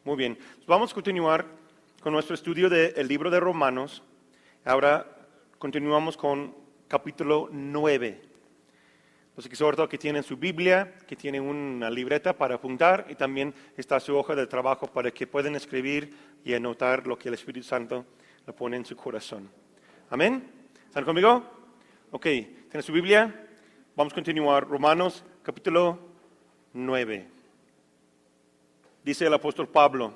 Muy bien. Vamos a continuar con nuestro estudio del libro de Romanos. Ahora continuamos con capítulo 9. Los exhorto que tienen su Biblia, que tienen una libreta para apuntar y también está su hoja de trabajo para que puedan escribir y anotar lo que el Espíritu Santo le pone en su corazón. Amén. ¿Están conmigo? Ok. ¿Tienen su Biblia? Vamos a continuar. Romanos capítulo 9. Dice el apóstol Pablo: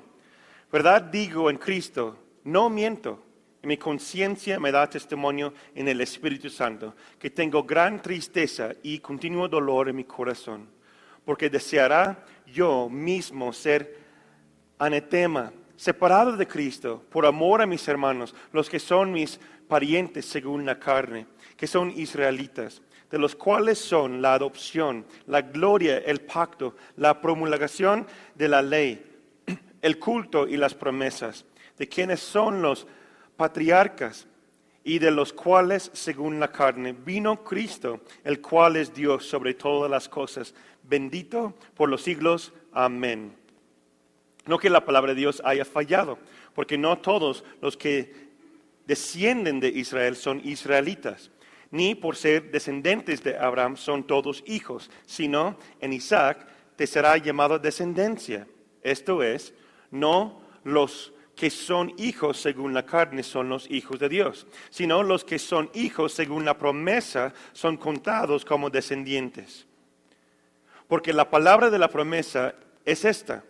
verdad digo en Cristo, no miento, y mi conciencia me da testimonio en el Espíritu Santo, que tengo gran tristeza y continuo dolor en mi corazón, porque deseará yo mismo ser anatema, separado de Cristo, por amor a mis hermanos, los que son mis parientes según la carne, que son israelitas, de los cuales son la adopción, la gloria, el pacto, la promulgación de la ley, el culto y las promesas, de quienes son los patriarcas y de los cuales, según la carne, vino Cristo, el cual es Dios sobre todas las cosas, bendito por los siglos. Amén. No que la palabra de Dios haya fallado, porque no todos los que descienden de Israel son israelitas, ni por ser descendientes de Abraham son todos hijos, sino en Isaac te será llamado descendencia. Esto es, no los que son hijos según la carne son los hijos de Dios, sino los que son hijos según la promesa son contados como descendientes. Porque la palabra de la promesa es esta: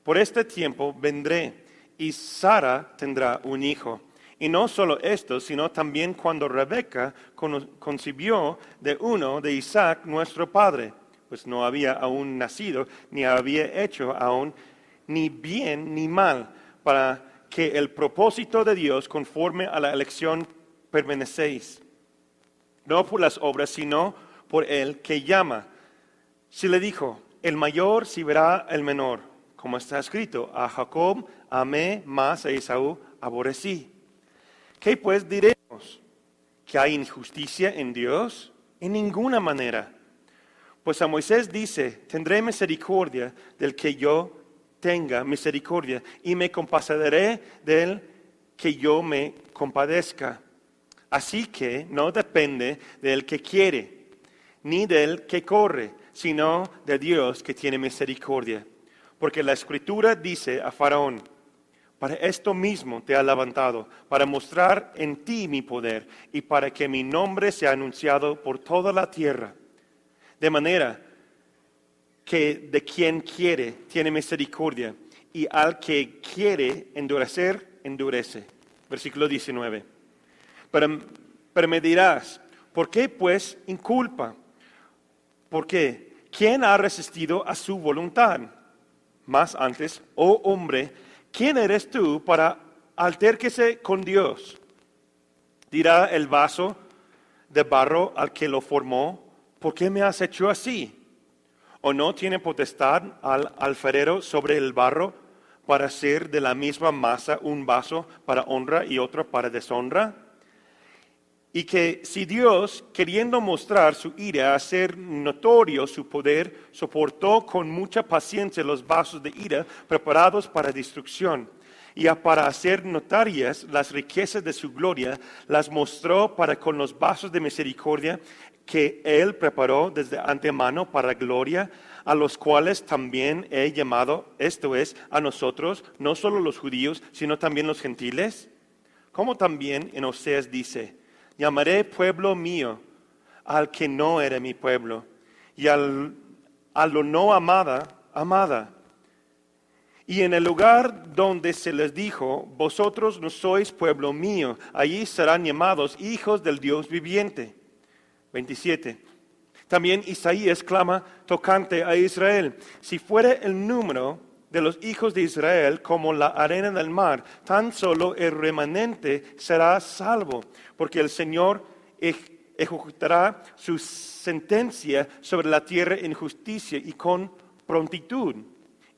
por este tiempo vendré y Sara tendrá un hijo. Y no solo esto, sino también cuando Rebeca concibió de uno de Isaac nuestro padre, pues no había aún nacido, ni había hecho aún ni bien ni mal, para que el propósito de Dios conforme a la elección permanecéis. No por las obras, sino por el que llama. Si le dijo, el mayor servirá al menor, como está escrito, a Jacob amé, mas a Esaú aborrecí. ¿Qué pues diremos? ¿Que hay injusticia en Dios? En ninguna manera. Pues a Moisés dice, tendré misericordia del que yo tenga misericordia, y me compadeceré del que yo me compadezca. Así que no depende del que quiere, ni del que corre, sino de Dios que tiene misericordia. Porque la Escritura dice a Faraón, para esto mismo te ha levantado, para mostrar en ti mi poder, y para que mi nombre sea anunciado por toda la tierra. De manera que de quien quiere tiene misericordia, y al que quiere endurecer, endurece. Versículo 19. Pero me dirás, ¿por qué pues inculpa? ¿Por qué? ¿Quién ha resistido a su voluntad? Más antes, oh hombre, ¿quién eres tú para alterquese con Dios? Dirá el vaso de barro al que lo formó, ¿por qué me has hecho así? ¿O no tiene potestad al alfarero sobre el barro para hacer de la misma masa un vaso para honra y otro para deshonra? Y que si Dios, queriendo mostrar su ira, hacer notorio su poder, soportó con mucha paciencia los vasos de ira preparados para destrucción, y para hacer notarias las riquezas de su gloria, las mostró para con los vasos de misericordia que Él preparó desde antemano para gloria, a los cuales también he llamado, esto es, a nosotros, no solo los judíos, sino también los gentiles. Como también en Oseas dice, llamaré pueblo mío al que no era mi pueblo, y a lo no amada, amada. Y en el lugar donde se les dijo, vosotros no sois pueblo mío, allí serán llamados hijos del Dios viviente. 27. También Isaías clama tocante a Israel, si fuera el número de los hijos de Israel como la arena del mar, tan solo el remanente será salvo, porque el Señor ejecutará su sentencia sobre la tierra en justicia y con prontitud.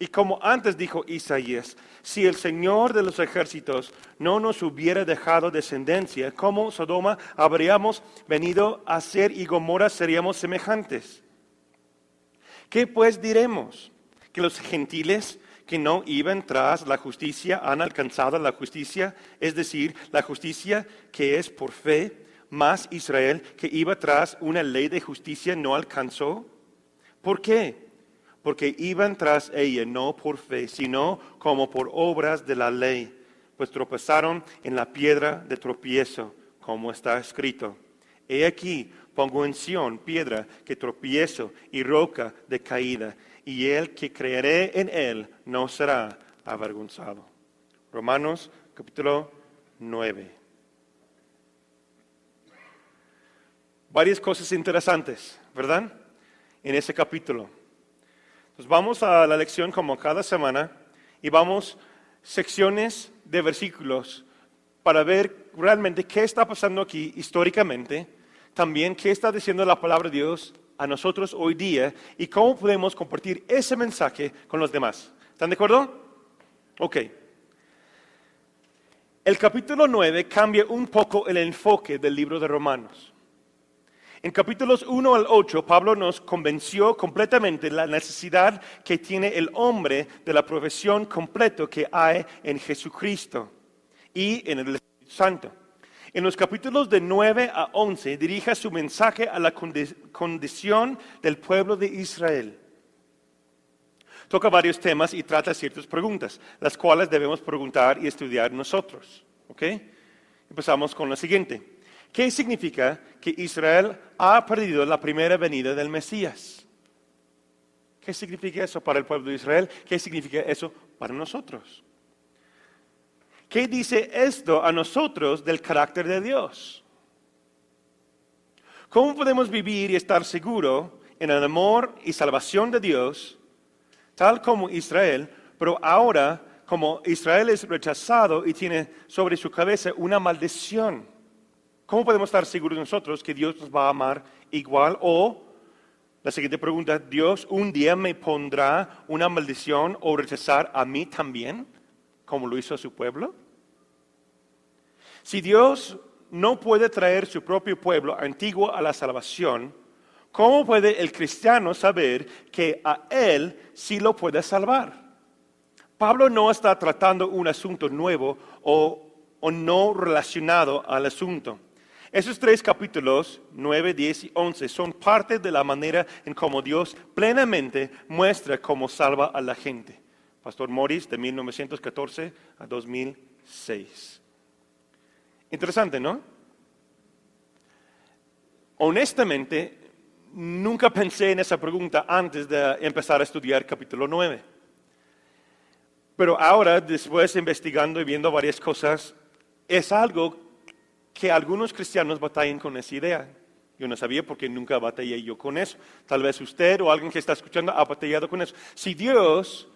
Y como antes dijo Isaías, si el Señor de los ejércitos no nos hubiera dejado descendencia, como Sodoma habríamos venido a ser y Gomorra seríamos semejantes. ¿Qué pues diremos? ¿Que los gentiles que no iban tras la justicia, han alcanzado la justicia, es decir, la justicia que es por fe, mas Israel, que iba tras una ley de justicia, no alcanzó. ¿Por qué? Porque iban tras ella no por fe, sino como por obras de la ley, pues tropezaron en la piedra de tropiezo, como está escrito. He aquí, pongo en Sión piedra que tropiezo y roca de caída, y el que creeré en él no será avergonzado. Romanos capítulo 9. Varias cosas interesantes, ¿verdad? En ese capítulo. Entonces vamos a la lección como cada semana y vamos secciones de versículos para ver realmente qué está pasando aquí históricamente, también qué está diciendo la palabra de Dios a nosotros hoy día y cómo podemos compartir ese mensaje con los demás. ¿Están de acuerdo? Ok. El capítulo 9 cambia un poco el enfoque del libro de Romanos. En capítulos 1 al 8, Pablo nos convenció completamente de la necesidad que tiene el hombre de la profesión completo que hay en Jesucristo y en el Espíritu Santo. En los capítulos de 9 a 11 dirige su mensaje a la condición del pueblo de Israel. Toca varios temas y trata ciertas preguntas, las cuales debemos preguntar y estudiar nosotros. ¿Ok? Empezamos con la siguiente. ¿Qué significa que Israel ha perdido la primera venida del Mesías? ¿Qué significa eso para el pueblo de Israel? ¿Qué significa eso para nosotros? ¿Qué dice esto a nosotros del carácter de Dios? ¿Cómo podemos vivir y estar seguros en el amor y salvación de Dios, tal como Israel, pero ahora como Israel es rechazado y tiene sobre su cabeza una maldición? ¿Cómo podemos estar seguros nosotros que Dios nos va a amar igual? O, la siguiente pregunta, ¿Dios un día me pondrá una maldición o rechazar a mí también, como lo hizo a su pueblo? Si Dios no puede traer su propio pueblo antiguo a la salvación, ¿cómo puede el cristiano saber que a Él sí lo puede salvar? Pablo no está tratando un asunto nuevo o no relacionado al asunto. Esos tres capítulos, 9, 10 y 11, son parte de la manera en cómo Dios plenamente muestra cómo salva a la gente. Pastor Morris, de 1914 a 2006. Interesante, ¿no? Honestamente, nunca pensé en esa pregunta antes de empezar a estudiar capítulo 9. Pero ahora, después investigando y viendo varias cosas, es algo que algunos cristianos batallan con esa idea. Yo no sabía porque nunca batallé yo con eso. Tal vez usted o alguien que está escuchando ha batallado con eso. Si Dios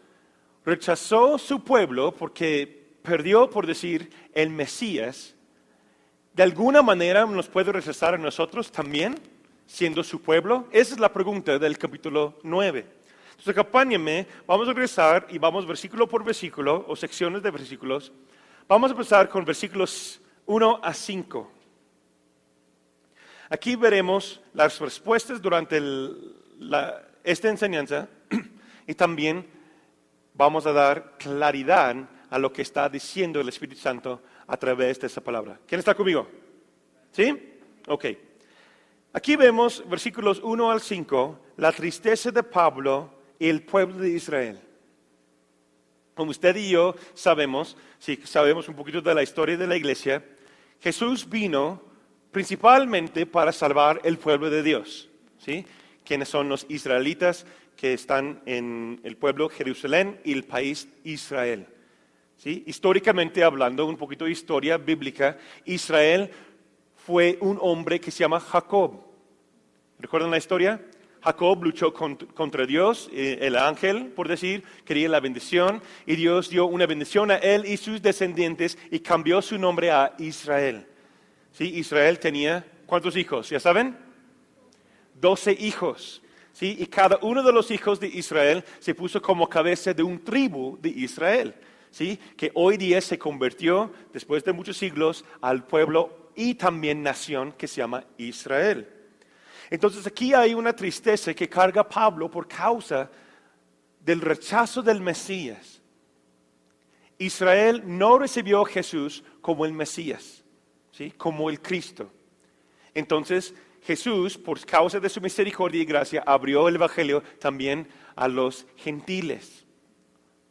rechazó su pueblo porque perdió, por decir, el Mesías, ¿de alguna manera nos puede rechazar a nosotros también, siendo su pueblo? Esa es la pregunta del capítulo 9. Entonces, acompáñenme, vamos a regresar y vamos versículo por versículo, o secciones de versículos. Vamos a empezar con versículos 1 a 5. Aquí veremos las respuestas durante esta enseñanza y también vamos a dar claridad a lo que está diciendo el Espíritu Santo a través de esa palabra. ¿Quién está conmigo? ¿Sí? Ok. Aquí vemos versículos 1 al 5, la tristeza de Pablo y el pueblo de Israel. Como usted y yo sabemos, si sabemos un poquito de la historia de la iglesia, Jesús vino principalmente para salvar el pueblo de Dios. ¿Sí? ¿Quiénes son los israelitas que están en el pueblo Jerusalén y el país Israel? ¿Sí? Históricamente hablando, un poquito de historia bíblica, Israel fue un hombre que se llama Jacob. ¿Recuerdan la historia? Jacob luchó contra Dios, el ángel, por decir, quería la bendición, y Dios dio una bendición a él y sus descendientes y cambió su nombre a Israel. ¿Sí? Israel tenía, ¿cuántos hijos? ¿Ya saben? 12 hijos. ¿Sí? Y cada uno de los hijos de Israel se puso como cabeza de un tribu de Israel. ¿Sí? Que hoy día se convirtió, después de muchos siglos, al pueblo y también nación que se llama Israel. Entonces aquí hay una tristeza que carga Pablo por causa del rechazo del Mesías. Israel no recibió a Jesús como el Mesías, ¿sí? Como el Cristo. Entonces Jesús, por causa de su misericordia y gracia, abrió el Evangelio también a los gentiles.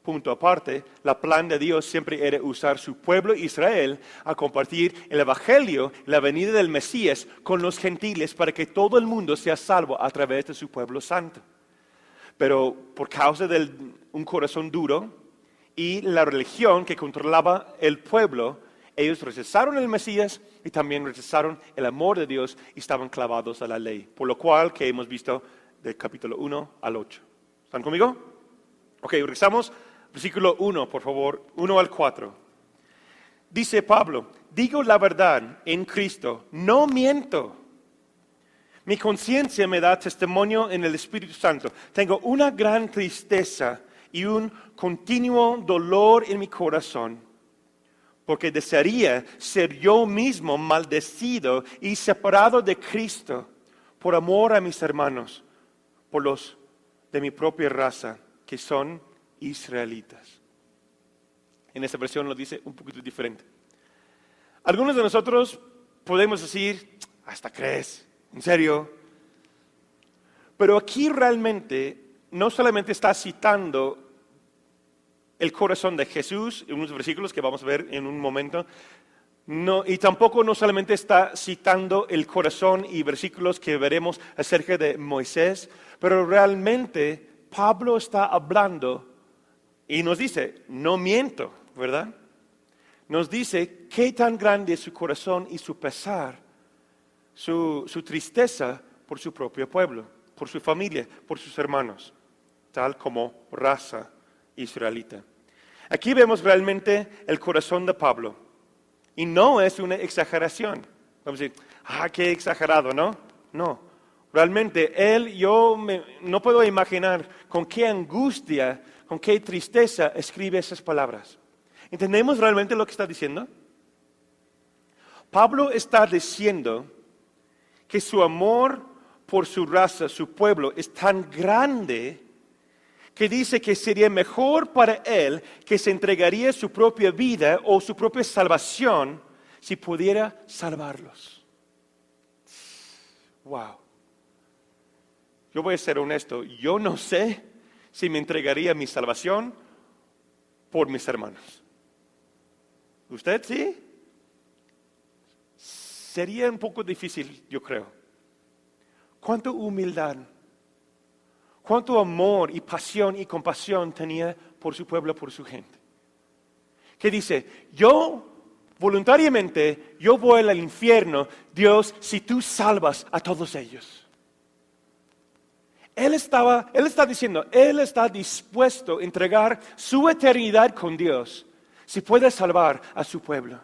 Punto aparte, la plan de Dios siempre era usar su pueblo Israel a compartir el Evangelio, la venida del Mesías con los gentiles para que todo el mundo sea salvo a través de su pueblo santo. Pero por causa de un corazón duro y la religión que controlaba el pueblo, ellos rechazaron el Mesías y también rechazaron el amor de Dios y estaban clavados a la ley. Por lo cual que hemos visto del capítulo 1 al 8. ¿Están conmigo? Ok, regresamos. Versículo 1, por favor, 1 al 4. Dice Pablo, digo la verdad en Cristo, no miento. Mi conciencia me da testimonio en el Espíritu Santo. Tengo una gran tristeza y un continuo dolor en mi corazón, porque desearía ser yo mismo maldecido y separado de Cristo por amor a mis hermanos, por los de mi propia raza, que son israelitas. En esta versión lo dice un poquito diferente. Algunos de nosotros podemos decir, hasta crees, ¿en serio? Pero aquí realmente no solamente está citando el corazón de Jesús en unos versículos que vamos a ver en un momento, no, y tampoco no solamente está citando el corazón y versículos que veremos acerca de Moisés, pero realmente Pablo está hablando y nos dice, no miento, ¿verdad? Nos dice qué tan grande es su corazón y su pesar, su tristeza por su propio pueblo, por su familia, por sus hermanos, tal como raza israelita. Aquí vemos realmente el corazón de Pablo. Y no es una exageración. Vamos a decir, qué exagerado, ¿no? No. Realmente no puedo imaginar con qué angustia, con qué tristeza escribe esas palabras. ¿Entendemos realmente lo que está diciendo? Pablo está diciendo que su amor por su raza, su pueblo, es tan grande que dice que sería mejor para él que se entregaría su propia vida o su propia salvación si pudiera salvarlos. Wow. Yo voy a ser honesto, yo no sé si me entregaría mi salvación por mis hermanos. ¿Usted sí? Sería un poco difícil, yo creo. ¿Cuánta humildad? ¿Cuánto amor y pasión y compasión tenía por su pueblo, por su gente? Que dice, voluntariamente, yo voy al infierno, Dios, si tú salvas a todos ellos. Él está diciendo, Él está dispuesto a entregar su eternidad con Dios si puede salvar a su pueblo.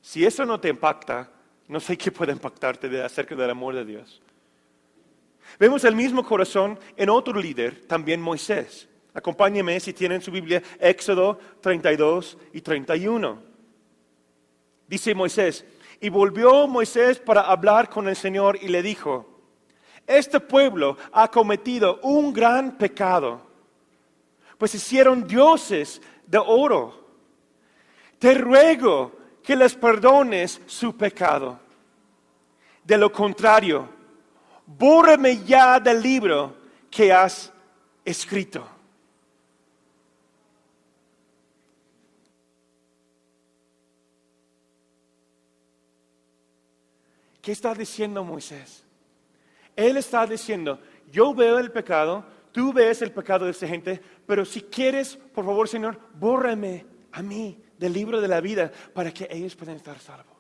Si eso no te impacta, no sé qué puede impactarte acerca del amor de Dios. Vemos el mismo corazón en otro líder, también Moisés. Acompáñenme si tienen su Biblia, Éxodo 32 y 31. Dice Moisés, y volvió Moisés para hablar con el Señor y le dijo, este pueblo ha cometido un gran pecado, pues hicieron dioses de oro. Te ruego que les perdones su pecado. De lo contrario, bórrame ya del libro que has escrito. ¿Qué está diciendo Moisés? Él está diciendo, yo veo el pecado, tú ves el pecado de esta gente, pero si quieres, por favor, Señor, bórrame a mí del libro de la vida para que ellos puedan estar salvos.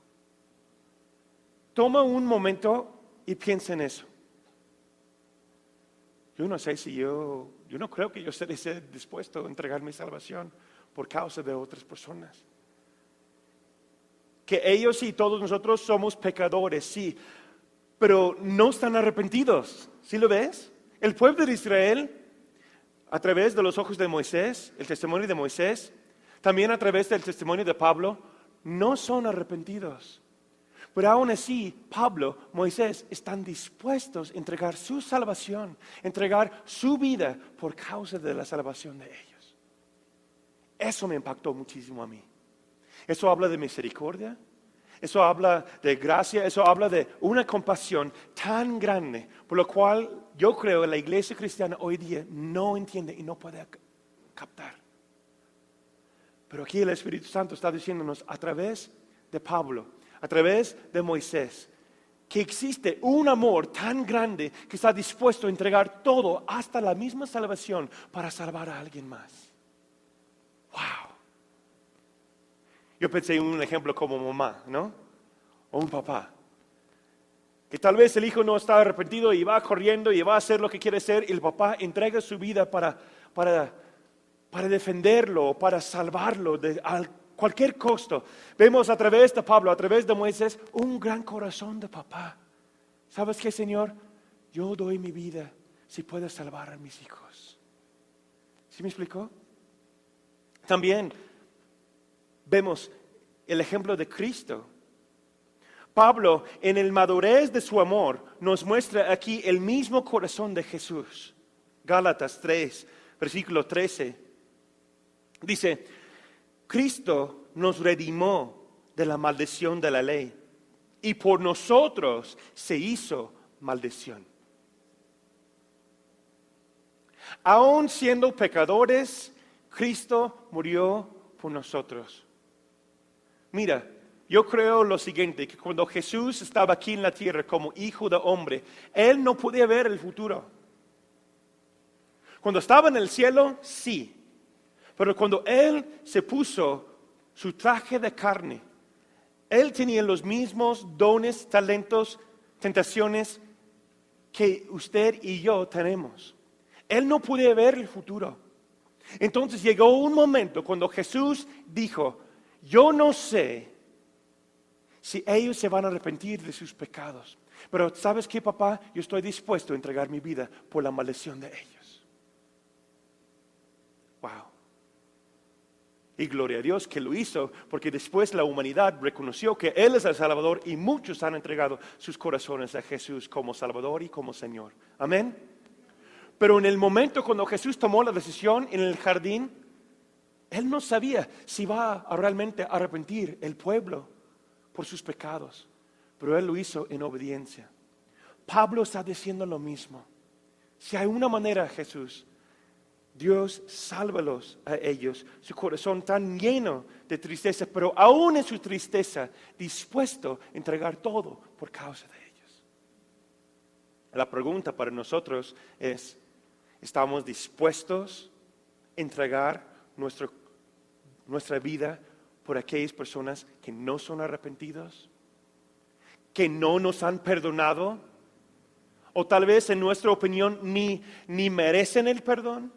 Toma un momento y piensa en eso. Yo no sé si yo no creo que yo esté dispuesto a entregar mi salvación por causa de otras personas. Que ellos y todos nosotros somos pecadores, sí, pero no están arrepentidos. ¿Sí lo ves? El pueblo de Israel, a través de los ojos de Moisés, el testimonio de Moisés, también a través del testimonio de Pablo, no son arrepentidos. Pero aún así, Pablo, Moisés, están dispuestos a entregar su salvación, entregar su vida por causa de la salvación de ellos. Eso me impactó muchísimo a mí. Eso habla de misericordia, eso habla de gracia, eso habla de una compasión tan grande, por lo cual yo creo que la iglesia cristiana hoy día no entiende y no puede captar. Pero aquí el Espíritu Santo está diciéndonos a través de Pablo, a través de Moisés, que existe un amor tan grande que está dispuesto a entregar todo, hasta la misma salvación, para salvar a alguien más. ¡Wow! Yo pensé en un ejemplo como mamá, ¿no? O un papá. Que tal vez el hijo no está arrepentido y va corriendo y va a hacer lo que quiere hacer, y el papá entrega su vida para defenderlo, para salvarlo a cualquier costo. Vemos a través de Pablo, a través de Moisés, un gran corazón de papá. ¿Sabes qué, Señor? Yo doy mi vida si puedes salvar a mis hijos. ¿Sí me explicó? También vemos el ejemplo de Cristo. Pablo, en el madurez de su amor, nos muestra aquí el mismo corazón de Jesús. Gálatas 3, versículo 13. Dice, Cristo nos redimió de la maldición de la ley y por nosotros se hizo maldición. Aun siendo pecadores, Cristo murió por nosotros. Mira, yo creo lo siguiente, que cuando Jesús estaba aquí en la tierra como hijo de hombre, Él no podía ver el futuro. Cuando estaba en el cielo, sí. Pero cuando Él se puso su traje de carne, Él tenía los mismos dones, talentos, tentaciones que usted y yo tenemos. Él no podía ver el futuro. Entonces llegó un momento cuando Jesús dijo, yo no sé si ellos se van a arrepentir de sus pecados, pero ¿sabes qué, papá? Yo estoy dispuesto a entregar mi vida por la maldición de ellos. Wow. Y gloria a Dios que lo hizo, porque después la humanidad reconoció que Él es el Salvador y muchos han entregado sus corazones a Jesús como Salvador y como Señor. Amén. Pero en el momento cuando Jesús tomó la decisión en el jardín, Él no sabía si iba a realmente arrepentir el pueblo por sus pecados, pero Él lo hizo en obediencia. Pablo está diciendo lo mismo. Si hay una manera, Jesús, Dios, sálvalos a ellos, su corazón tan lleno de tristeza, pero aún en su tristeza, dispuesto a entregar todo por causa de ellos. La pregunta para nosotros es, ¿estamos dispuestos a entregar nuestra vida por aquellas personas que no son arrepentidos, que no nos han perdonado, o tal vez en nuestra opinión ni merecen el perdón?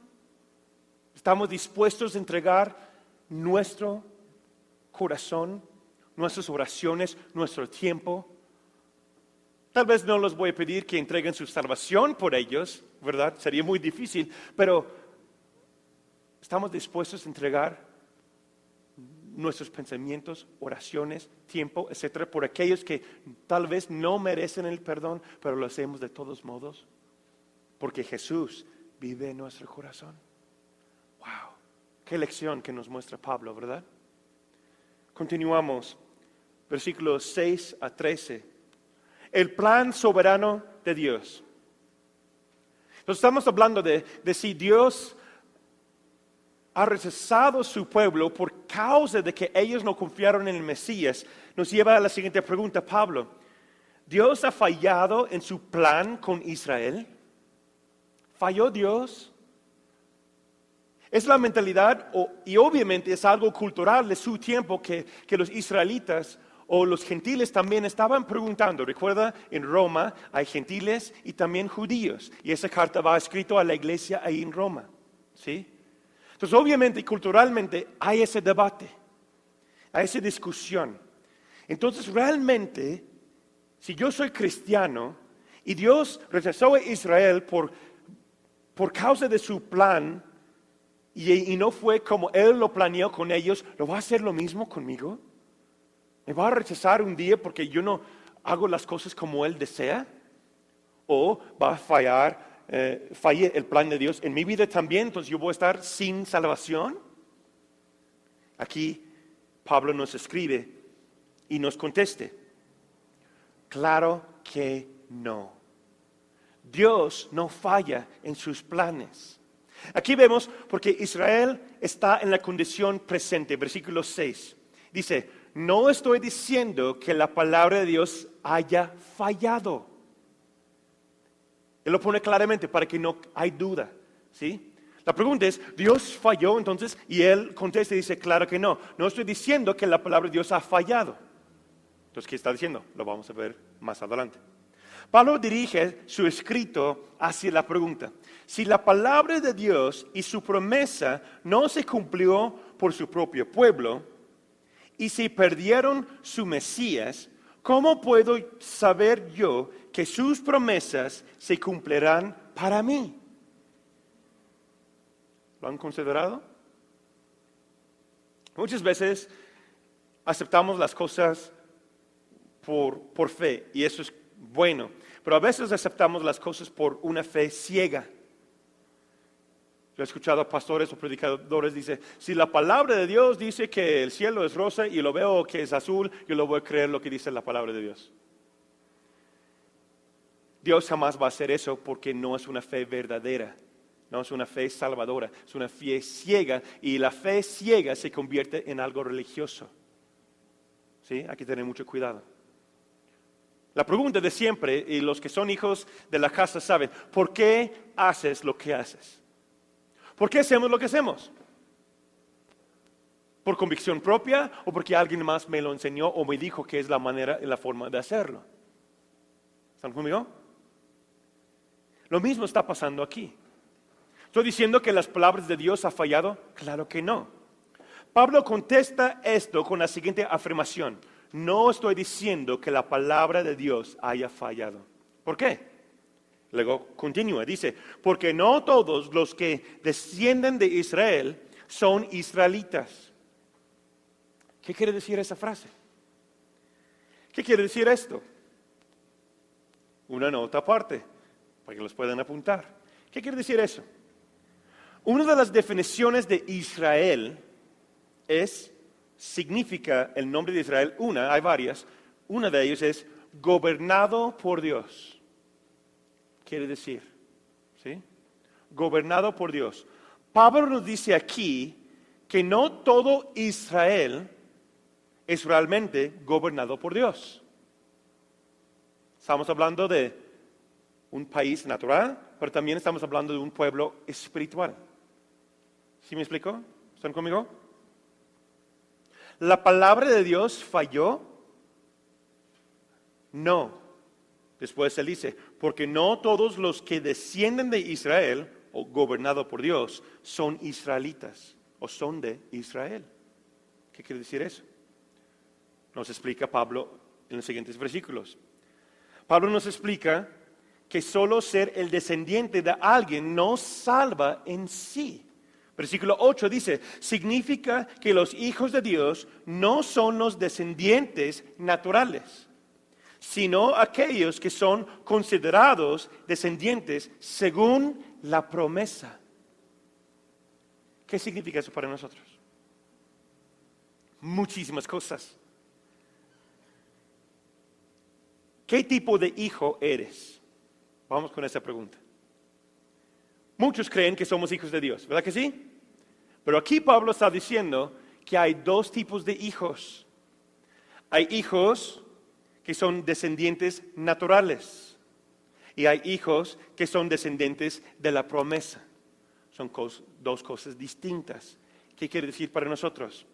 ¿Estamos dispuestos a entregar nuestro corazón, nuestras oraciones, nuestro tiempo? Tal vez no les voy a pedir que entreguen su salvación por ellos, ¿verdad? Sería muy difícil, pero ¿estamos dispuestos a entregar nuestros pensamientos, oraciones, tiempo, etcétera, por aquellos que tal vez no merecen el perdón, pero lo hacemos de todos modos? Porque Jesús vive en nuestro corazón. Wow, qué lección que nos muestra Pablo, ¿verdad? Continuamos, versículos 6 a 13. El plan soberano de Dios. Entonces estamos hablando de si Dios ha rechazado su pueblo por causa de que ellos no confiaron en el Mesías. Nos lleva a la siguiente pregunta, Pablo. ¿Dios ha fallado en su plan con Israel? ¿Falló Dios? Es la mentalidad, y obviamente es algo cultural de su tiempo, que los israelitas o los gentiles también estaban preguntando. Recuerda, en Roma hay gentiles y también judíos, y esa carta va escrita a la iglesia ahí en Roma, ¿sí? Entonces, obviamente, culturalmente, hay ese debate, hay esa discusión. Entonces, realmente, si yo soy cristiano y Dios rechazó a Israel por causa de su plan y no fue como Él lo planeó con ellos, ¿lo va a hacer lo mismo conmigo? ¿Me va a rechazar un día porque yo no hago las cosas como Él desea? ¿O va a falle el plan de Dios en mi vida también, entonces yo voy a estar sin salvación? Aquí Pablo nos escribe y nos conteste. Claro que no. Dios no falla en sus planes. Aquí vemos porque Israel está en la condición presente, versículo 6. Dice, no estoy diciendo que la palabra de Dios haya fallado. Él lo pone claramente para que no hay duda, ¿sí? La pregunta es, ¿Dios falló entonces? Y él contesta y dice, claro que no. No estoy diciendo que la palabra de Dios ha fallado. Entonces, ¿qué está diciendo? Lo vamos a ver más adelante. Pablo dirige su escrito hacia la pregunta, si la palabra de Dios y su promesa no se cumplió por su propio pueblo, y si perdieron su Mesías, ¿cómo puedo saber yo que sus promesas se cumplirán para mí? ¿Lo han considerado? Muchas veces aceptamos las cosas por fe, y eso es bueno, pero a veces aceptamos las cosas por una fe ciega. Yo he escuchado a pastores o predicadores dice, si la palabra de Dios dice que el cielo es rosa y lo veo que es azul, yo lo voy a creer lo que dice la palabra de Dios. Dios jamás va a hacer eso porque no es una fe verdadera, no es una fe salvadora, es una fe ciega, y la fe ciega se convierte en algo religioso. ¿Sí? Hay que tener mucho cuidado. La pregunta de siempre, y los que son hijos de la casa saben, ¿por qué haces lo que haces? ¿Por qué hacemos lo que hacemos? ¿Por convicción propia o porque alguien más me lo enseñó o me dijo que es la manera y la forma de hacerlo? ¿Están conmigo? Lo mismo está pasando aquí. ¿Estoy diciendo que las palabras de Dios han fallado? Claro que no. Pablo contesta esto con la siguiente afirmación. No estoy diciendo que la palabra de Dios haya fallado. ¿Por qué? Luego continúa, dice, porque no todos los que descienden de Israel son israelitas. ¿Qué quiere decir esa frase? ¿Qué quiere decir esto? Una nota aparte, para que los puedan apuntar. ¿Qué quiere decir eso? Una de las definiciones de Israel significa el nombre de Israel, hay varias, una de ellas es gobernado por Dios. Quiere decir, ¿sí? Gobernado por Dios. Pablo nos dice aquí que no todo Israel es realmente gobernado por Dios. Estamos hablando de un país natural, pero también estamos hablando de un pueblo espiritual. ¿Sí me explico? ¿Están conmigo? ¿La palabra de Dios falló? No. Después él dice, porque no todos los que descienden de Israel, o gobernado por Dios, son israelitas, o son de Israel. ¿Qué quiere decir eso? Nos explica Pablo en los siguientes versículos. Pablo nos explica que solo ser el descendiente de alguien no salva en sí. Versículo 8 dice, significa que los hijos de Dios no son los descendientes naturales, sino aquellos que son considerados descendientes según la promesa. ¿Qué significa eso para nosotros? Muchísimas cosas. ¿Qué tipo de hijo eres? Vamos con esa pregunta. Muchos creen que somos hijos de Dios, ¿verdad que sí? Pero aquí Pablo está diciendo que hay dos tipos de hijos. Hay hijos que son descendientes naturales y hay hijos que son descendientes de la promesa. Son dos cosas distintas. ¿Qué quiere decir para nosotros?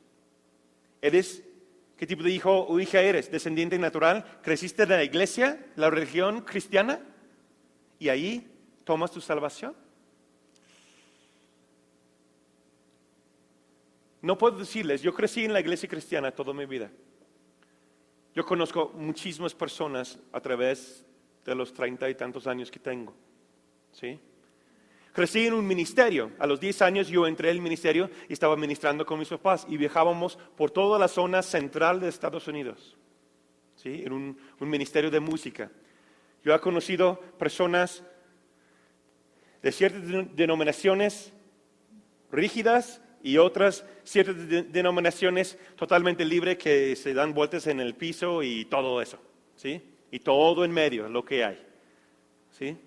¿Qué tipo de hijo o hija eres? ¿Descendiente natural? ¿Creciste en la iglesia, la religión cristiana? ¿Y ahí tomas tu salvación? No puedo decirles, yo crecí en la iglesia cristiana toda mi vida. Yo conozco muchísimas personas a través de los 30 y tantos años que tengo. ¿Sí? Crecí en un ministerio. A los 10 años yo entré al ministerio y estaba ministrando con mis papás y viajábamos por toda la zona central de Estados Unidos. ¿Sí? En un ministerio de música. Yo he conocido personas de ciertas denominaciones rígidas y otras ciertas denominaciones totalmente libres que se dan vueltas en el piso y todo eso, ¿sí? Y todo en medio, lo que hay, ¿sí?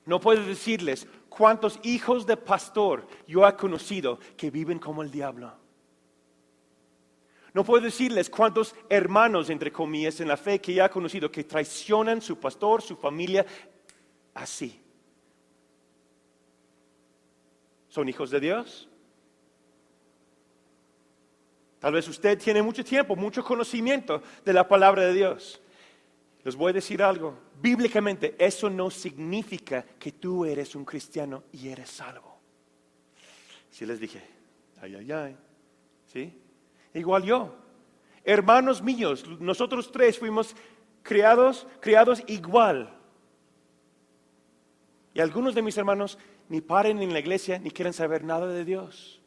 No puedo decirles cuántos hijos de pastor yo he conocido que viven como el diablo. No puedo decirles cuántos hermanos, entre comillas, en la fe que ya he conocido que traicionan su pastor, su familia, así. ¿Son hijos de Dios? Tal vez usted tiene mucho tiempo, mucho conocimiento de la palabra de Dios. Les voy a decir algo. Bíblicamente, eso no significa que tú eres un cristiano y eres salvo. Sí les dije, ay, ¿sí? Igual yo. Hermanos míos, nosotros tres fuimos criados igual. Y algunos de mis hermanos ni paren en la iglesia ni quieren saber nada de Dios.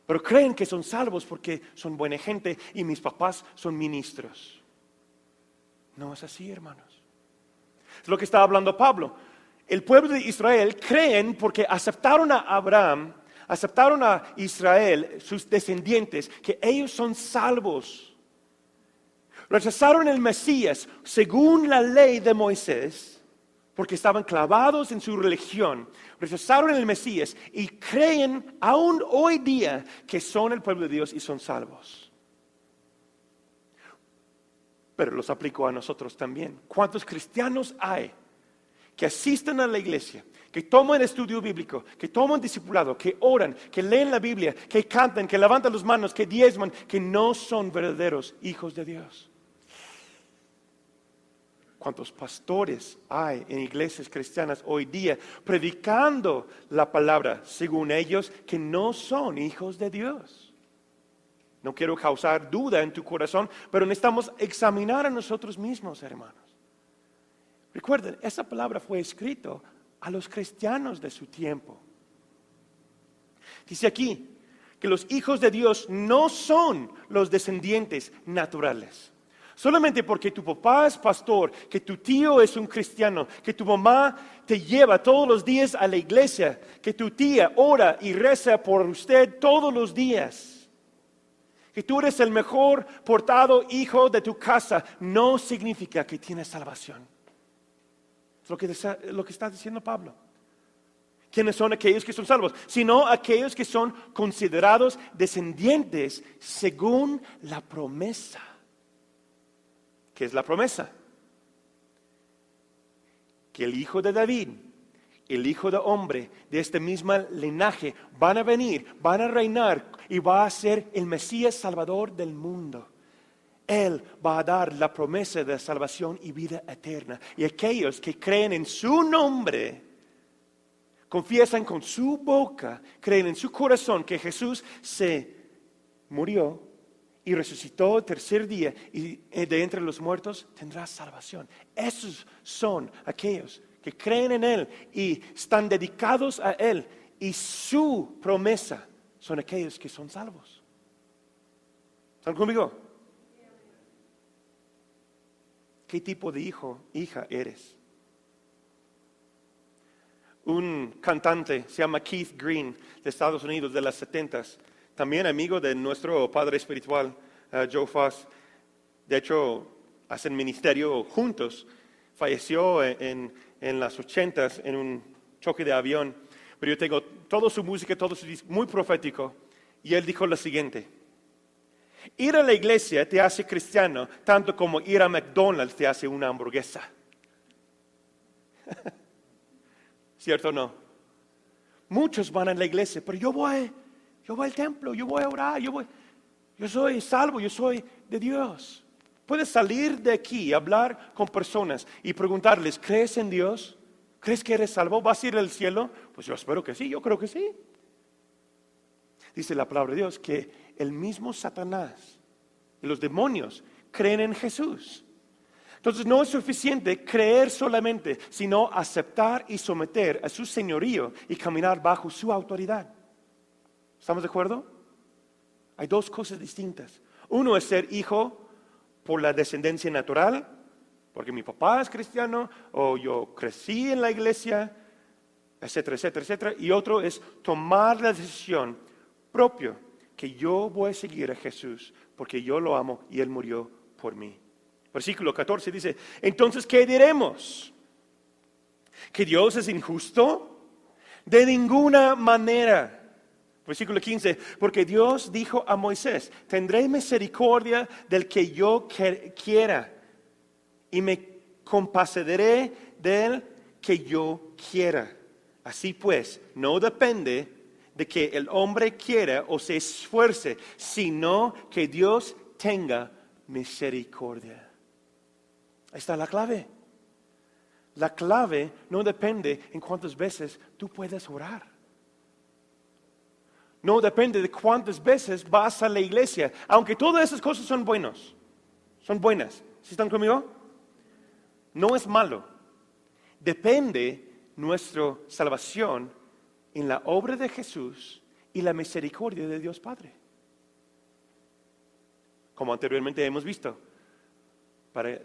Pero creen que son salvos porque son buena gente y mis papás son ministros. No es así, hermanos. Es lo que está hablando Pablo. El pueblo de Israel creen porque aceptaron a Abraham, aceptaron a Israel, sus descendientes, que ellos son salvos. Rechazaron el Mesías según la ley de Moisés, porque estaban clavados en su religión. Rechazaron el Mesías y creen aún hoy día que son el pueblo de Dios y son salvos. Pero los aplico a nosotros también. ¿Cuántos cristianos hay que asisten a la iglesia, que toman estudio bíblico, que toman discipulado, que oran, que leen la Biblia, que cantan, que levantan las manos, que diezman, que no son verdaderos hijos de Dios? ¿Cuántos pastores hay en iglesias cristianas hoy día predicando la palabra según ellos que no son hijos de Dios? No quiero causar duda en tu corazón, pero necesitamos examinar a nosotros mismos, hermanos. Recuerden, esa palabra fue escrita a los cristianos de su tiempo. Dice aquí que los hijos de Dios no son los descendientes naturales. Solamente porque tu papá es pastor, que tu tío es un cristiano, que tu mamá te lleva todos los días a la iglesia, que tu tía ora y reza por usted todos los días, que tú eres el mejor portado hijo de tu casa, no significa que tienes salvación. Es lo que está diciendo Pablo. ¿Quiénes son aquellos que son salvos? Sino aquellos que son considerados descendientes según la promesa. ¿Qué es la promesa? Que el hijo de David, el hijo de hombre de este mismo linaje van a venir, van a reinar y va a ser el Mesías Salvador del mundo. Él va a dar la promesa de salvación y vida eterna. Y aquellos que creen en su nombre, confiesan con su boca, creen en su corazón que Jesús se murió y resucitó el tercer día y de entre los muertos tendrá salvación. Esos son aquellos que creen en Él y están dedicados a Él, y su promesa son aquellos que son salvos. ¿Están conmigo? ¿Qué tipo de hija eres? Un cantante se llama Keith Green de Estados Unidos de las 70s, también amigo de nuestro padre espiritual, Joe Foss. De hecho, hacen ministerio juntos. Falleció en las 80s en un choque de avión. Pero yo tengo toda su música, todo su disco, muy profético. Y él dijo lo siguiente: ir a la iglesia te hace cristiano, tanto como ir a McDonald's te hace una hamburguesa. ¿Cierto o no? Muchos van a la iglesia, pero yo voy al templo, yo voy a orar, yo soy salvo, yo soy de Dios. Puedes salir de aquí y hablar con personas y preguntarles: ¿crees en Dios? ¿Crees que eres salvo? ¿Vas a ir al cielo? Pues yo espero que sí, yo creo que sí. Dice la palabra de Dios que el mismo Satanás y los demonios creen en Jesús. Entonces no es suficiente creer solamente, sino aceptar y someter a su señorío y caminar bajo su autoridad. ¿Estamos de acuerdo? Hay dos cosas distintas. Uno es ser hijo por la descendencia natural, porque mi papá es cristiano, o yo crecí en la iglesia, etcétera, etcétera, etcétera. Y otro es tomar la decisión propio, que yo voy a seguir a Jesús porque yo lo amo y Él murió por mí. Versículo 14 dice, entonces, ¿qué diremos? ¿Que Dios es injusto? De ninguna manera. Versículo 15, porque Dios dijo a Moisés, tendré misericordia del que yo quiera y me compadeceré del que yo quiera. Así pues, no depende de que el hombre quiera o se esfuerce, sino que Dios tenga misericordia. Ahí está la clave. La clave no depende en cuántas veces tú puedes orar. No depende de cuántas veces vas a la iglesia. Aunque todas esas cosas son buenas. ¿Sí están conmigo? No es malo. Depende nuestra salvación en la obra de Jesús y la misericordia de Dios Padre. Como anteriormente hemos visto,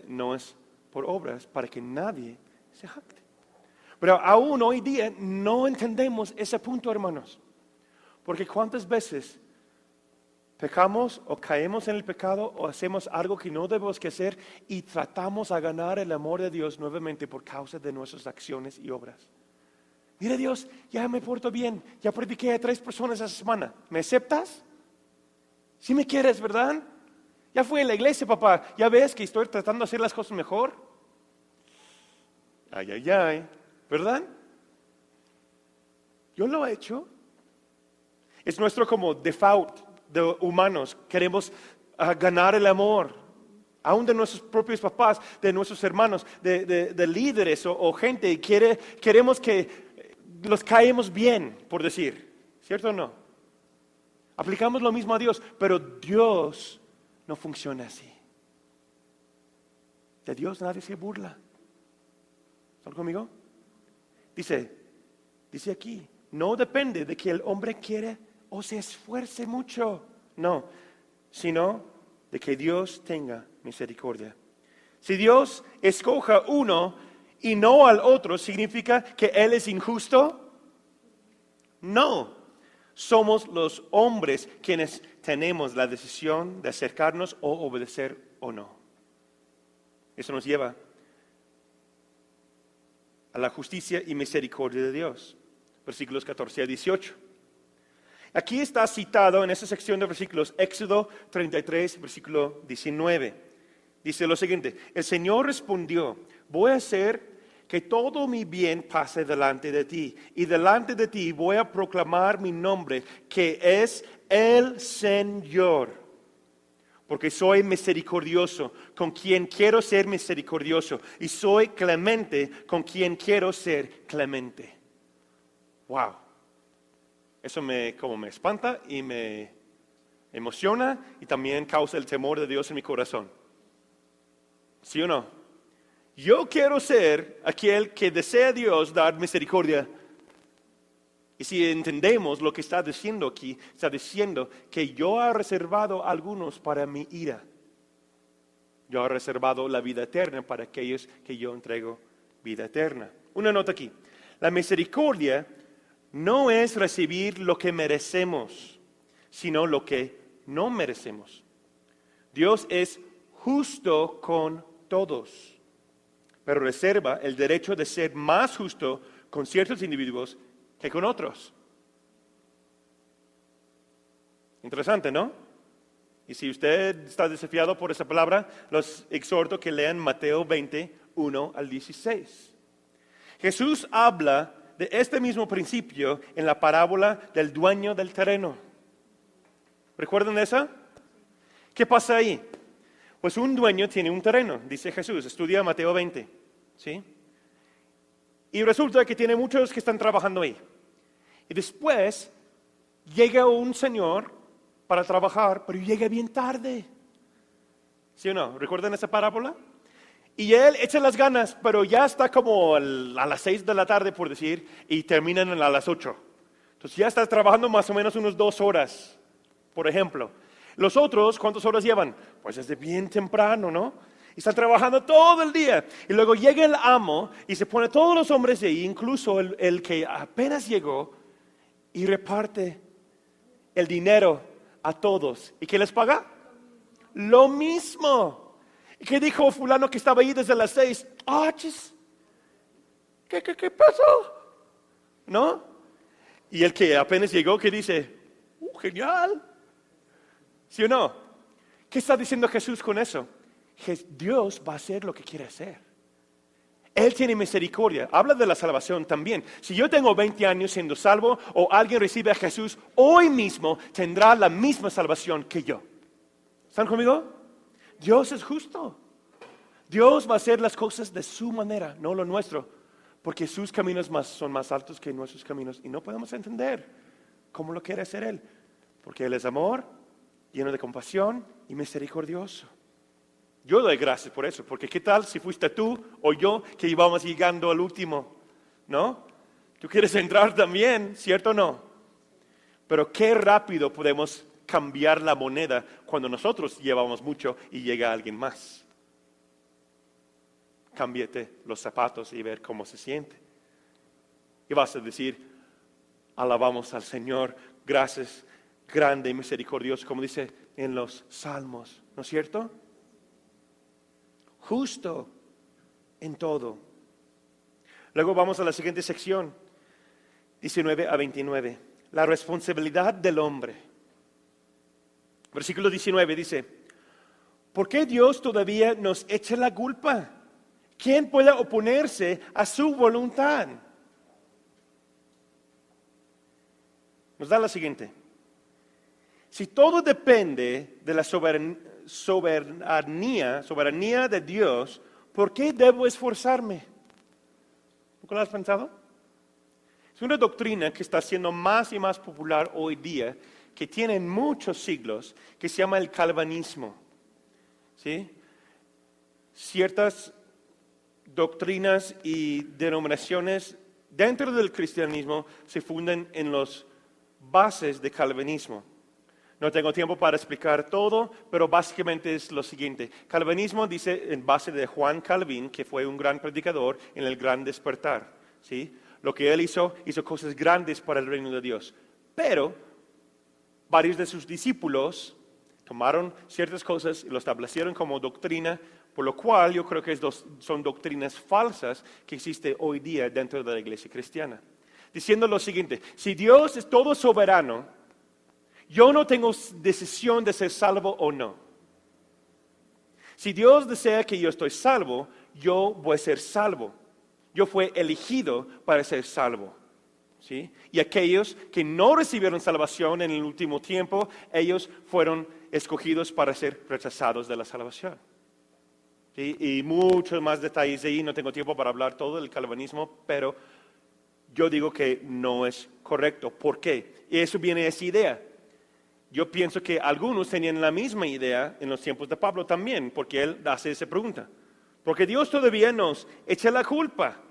no es por obras para que nadie se jacte. Pero aún hoy día no entendemos ese punto, hermanos. Porque cuántas veces pecamos o caemos en el pecado o hacemos algo que no debemos que hacer y tratamos a ganar el amor de Dios nuevamente por causa de nuestras acciones y obras. Mira Dios, ya me porto bien, ya prediqué a 3 personas esa semana. ¿Me aceptas? Si me quieres, ¿verdad? Ya fui a la iglesia, papá. Ya ves que estoy tratando de hacer las cosas mejor. Ay, ay, ay. ¿Verdad? Yo lo he hecho. Es nuestro como default de humanos. Queremos ganar el amor. Aún de nuestros propios papás, de nuestros hermanos, de líderes o gente. Queremos que los caemos bien, por decir. ¿Cierto o no? Aplicamos lo mismo a Dios, pero Dios no funciona así. De Dios nadie se burla. ¿Están conmigo? Dice aquí, no depende de que el hombre quiera o se esfuerce mucho. No, sino de que Dios tenga misericordia. Si Dios escoja uno y no al otro, ¿significa que Él es injusto? No. Somos los hombres quienes tenemos la decisión de acercarnos o obedecer o no. Eso nos lleva a la justicia y misericordia de Dios. Versículos 14 a 18. Aquí está citado en esa sección de versículos Éxodo 33, versículo 19. Dice lo siguiente, el Señor respondió, voy a hacer que todo mi bien pase delante de ti, y delante de ti voy a proclamar mi nombre, que es el Señor, porque soy misericordioso con quien quiero ser misericordioso, y soy clemente con quien quiero ser clemente. Wow. Eso me espanta y me emociona y también causa el temor de Dios en mi corazón. ¿Sí o no? Yo quiero ser aquel que desea a Dios dar misericordia. Y si entendemos lo que está diciendo aquí, está diciendo que yo he reservado a algunos para mi ira. Yo he reservado la vida eterna para aquellos que yo entrego vida eterna. Una nota aquí. La misericordia no es recibir lo que merecemos, sino lo que no merecemos. Dios es justo con todos, pero reserva el derecho de ser más justo con ciertos individuos que con otros. Interesante, ¿no? Y si usted está desafiado por esa palabra, los exhorto que lean Mateo 20, 1 al 16. Jesús habla de este mismo principio en la parábola del dueño del terreno. ¿Recuerdan esa? ¿Qué pasa ahí? Pues un dueño tiene un terreno, dice Jesús, estudia Mateo 20, ¿sí? Y resulta que tiene muchos que están trabajando ahí. Y después llega un señor para trabajar, pero llega bien tarde. ¿Sí o no? ¿Recuerdan esa parábola? Y él echa las ganas, pero ya está como a las 6 de la tarde, por decir, y terminan a las 8. Entonces ya está trabajando más o menos unas 2 horas, por ejemplo. Los otros, ¿cuántas horas llevan? Pues desde bien temprano, ¿no? Y están trabajando todo el día. Y luego llega el amo y se pone todos los hombres de ahí, incluso el que apenas llegó, y reparte el dinero a todos. ¿Y qué les paga? Lo mismo. ¿Y qué dijo fulano que estaba ahí desde las 6? ¿Qué pasó? ¿No? Y el que apenas llegó, ¿qué dice? Genial. ¿Sí o no? ¿Qué está diciendo Jesús con eso? Dios va a hacer lo que quiere hacer. Él tiene misericordia. Habla de la salvación también. Si yo tengo 20 años siendo salvo o alguien recibe a Jesús, hoy mismo tendrá la misma salvación que yo. ¿Están conmigo? Dios es justo. Dios va a hacer las cosas de su manera, no lo nuestro. Porque sus caminos son más altos que nuestros caminos. Y no podemos entender cómo lo quiere hacer Él. Porque Él es amor, lleno de compasión y misericordioso. Yo doy gracias por eso, porque ¿qué tal si fuiste tú o yo que íbamos llegando al último? ¿No? Tú quieres entrar también, ¿cierto o no? Pero qué rápido podemos cambiar la moneda cuando nosotros llevamos mucho y llega alguien más. Cámbiate los zapatos y ver cómo se siente. Y vas a decir, alabamos al Señor, gracias, grande y misericordioso, como dice en los Salmos, ¿no es cierto? Justo en todo. Luego vamos a la siguiente sección, 19 a 29. La responsabilidad del hombre. Versículo 19 dice, ¿por qué Dios todavía nos echa la culpa? ¿Quién puede oponerse a su voluntad? Nos da la siguiente. Si todo depende de la soberanía de Dios, ¿por qué debo esforzarme? ¿Nunca lo has pensado? Es una doctrina que está siendo más y más popular hoy día, que tiene muchos siglos, que se llama el calvinismo. ¿Sí? Ciertas doctrinas y denominaciones dentro del cristianismo se funden en las bases de calvinismo. No tengo tiempo para explicar todo, pero básicamente es lo siguiente. Calvinismo dice en base de Juan Calvin, que fue un gran predicador en el gran despertar. ¿Sí? Lo que él hizo cosas grandes para el reino de Dios. Pero varios de sus discípulos tomaron ciertas cosas y lo establecieron como doctrina, por lo cual yo creo que son doctrinas falsas que existen hoy día dentro de la iglesia cristiana. Diciendo lo siguiente, si Dios es todo soberano, yo no tengo decisión de ser salvo o no. Si Dios desea que yo estoy salvo, yo voy a ser salvo. Yo fui elegido para ser salvo. ¿Sí? Y aquellos que no recibieron salvación en el último tiempo, ellos fueron escogidos para ser rechazados de la salvación. ¿Sí? Y muchos más detalles de ahí, no tengo tiempo para hablar todo del calvinismo, pero yo digo que no es correcto. ¿Por qué? Y eso viene de esa idea. Yo pienso que algunos tenían la misma idea en los tiempos de Pablo también, porque él hace esa pregunta. Porque Dios todavía nos echa la culpa.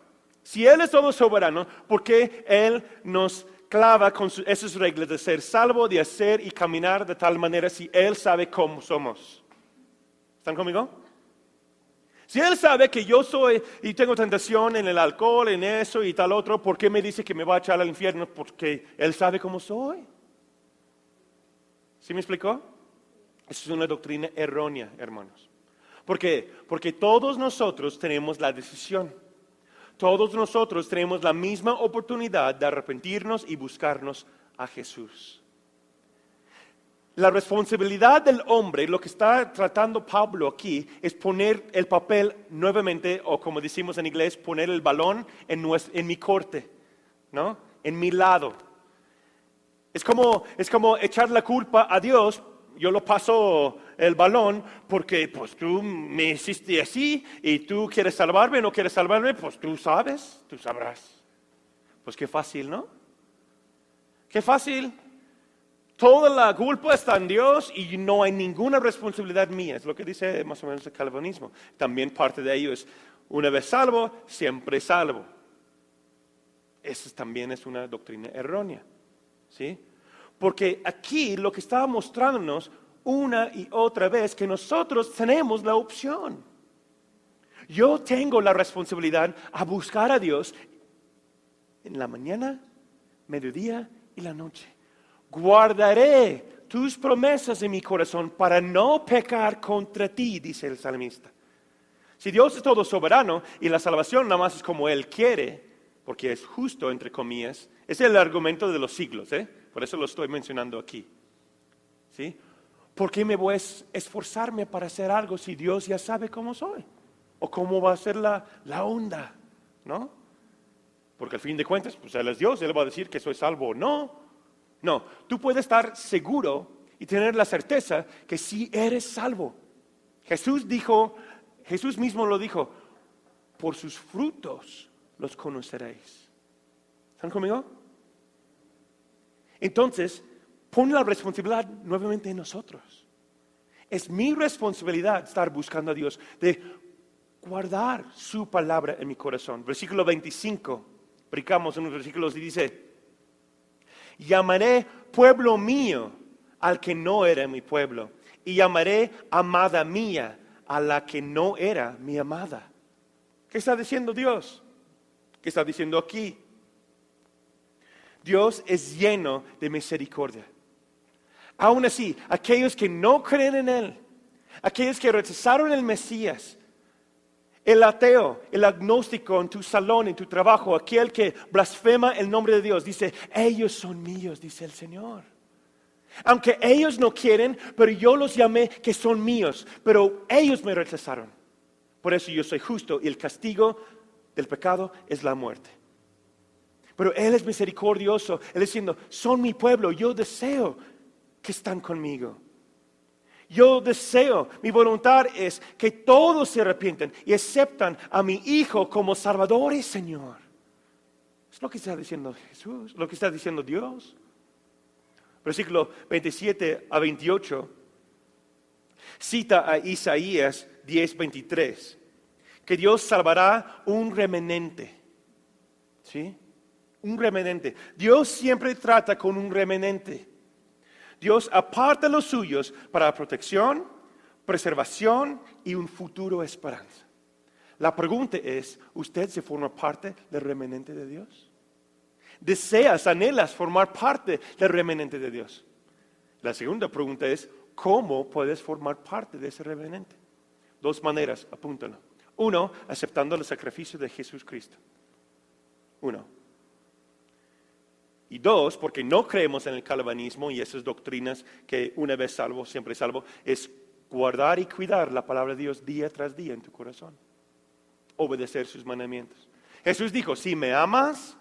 Si Él es todo soberano, ¿por qué Él nos clava con esas reglas de ser salvo, de hacer y caminar de tal manera si Él sabe cómo somos? ¿Están conmigo? Si Él sabe que yo soy y tengo tentación en el alcohol, en eso y tal otro, ¿por qué me dice que me va a echar al infierno? Porque Él sabe cómo soy. ¿Sí me explicó? Esa es una doctrina errónea, hermanos. ¿Por qué? Porque todos nosotros tenemos la decisión. Todos nosotros tenemos la misma oportunidad de arrepentirnos y buscarnos a Jesús. La responsabilidad del hombre, lo que está tratando Pablo aquí, es poner el papel nuevamente, o como decimos en inglés, poner el balón en mi corte, ¿no? En mi lado. Es como echar la culpa a Dios. Yo lo paso el balón porque pues tú me hiciste así y tú quieres salvarme o no quieres salvarme, pues tú sabes, tú sabrás. Pues qué fácil, ¿no? Qué fácil. Toda la culpa está en Dios y no hay ninguna responsabilidad mía. Es lo que dice más o menos el calvinismo. También parte de ello es, una vez salvo, siempre salvo. Esa también es una doctrina errónea. ¿Sí? Porque aquí lo que está mostrándonos una y otra vez que nosotros tenemos la opción. Yo tengo la responsabilidad a buscar a Dios en la mañana, mediodía y la noche. guardaré tus promesas en mi corazón para no pecar contra ti, dice el salmista. Si Dios es todo soberano y la salvación nada más es como Él quiere, porque es justo, entre comillas, es el argumento de los siglos, por eso lo estoy mencionando aquí. ¿Sí? ¿Por qué me voy a esforzarme para hacer algo si Dios ya sabe cómo soy? ¿O cómo va a ser la onda? ¿No? Porque al fin de cuentas, pues Él es Dios, Él va a decir que soy salvo o no. No, tú puedes estar seguro y tener la certeza que sí eres salvo. Jesús mismo lo dijo, por sus frutos los conoceréis. ¿Están conmigo? Entonces, pon la responsabilidad nuevamente en nosotros. Es mi responsabilidad estar buscando a Dios, de guardar su palabra en mi corazón. Versículo 25, brincamos en unos versículos y dice, llamaré pueblo mío al que no era mi pueblo, y llamaré amada mía a la que no era mi amada. ¿Qué está diciendo Dios? ¿Qué está diciendo aquí? Dios es lleno de misericordia. Aún así, aquellos que no creen en Él, aquellos que rechazaron el Mesías, el ateo, el agnóstico en tu salón, en tu trabajo, aquel que blasfema el nombre de Dios, dice, ellos son míos, dice el Señor. Aunque ellos no quieren, pero yo los llamé que son míos, pero ellos me rechazaron. Por eso yo soy justo y el castigo del pecado es la muerte. Pero Él es misericordioso, Él es diciendo, son mi pueblo, yo deseo que están conmigo. Yo deseo, mi voluntad es que todos se arrepientan y aceptan a mi Hijo como Salvador y Señor. Es lo que está diciendo Jesús, lo que está diciendo Dios. Versículo 27 a 28 cita a Isaías 10:23, que Dios salvará un remanente. ¿Sí? Un remanente. Dios siempre trata con un remanente. Dios aparta los suyos para protección, preservación y un futuro esperanza. La pregunta es, ¿usted se forma parte del remanente de Dios? ¿Deseas, anhelas formar parte del remanente de Dios? La segunda pregunta es, ¿cómo puedes formar parte de ese remanente? Dos maneras, apúntalo. Uno, aceptando el sacrificio de Jesús Cristo. Uno. Y dos, porque no creemos en el calvinismo y esas doctrinas que una vez salvo, siempre salvo, es guardar y cuidar la palabra de Dios día tras día en tu corazón. Obedecer sus mandamientos. Jesús dijo, si me amas,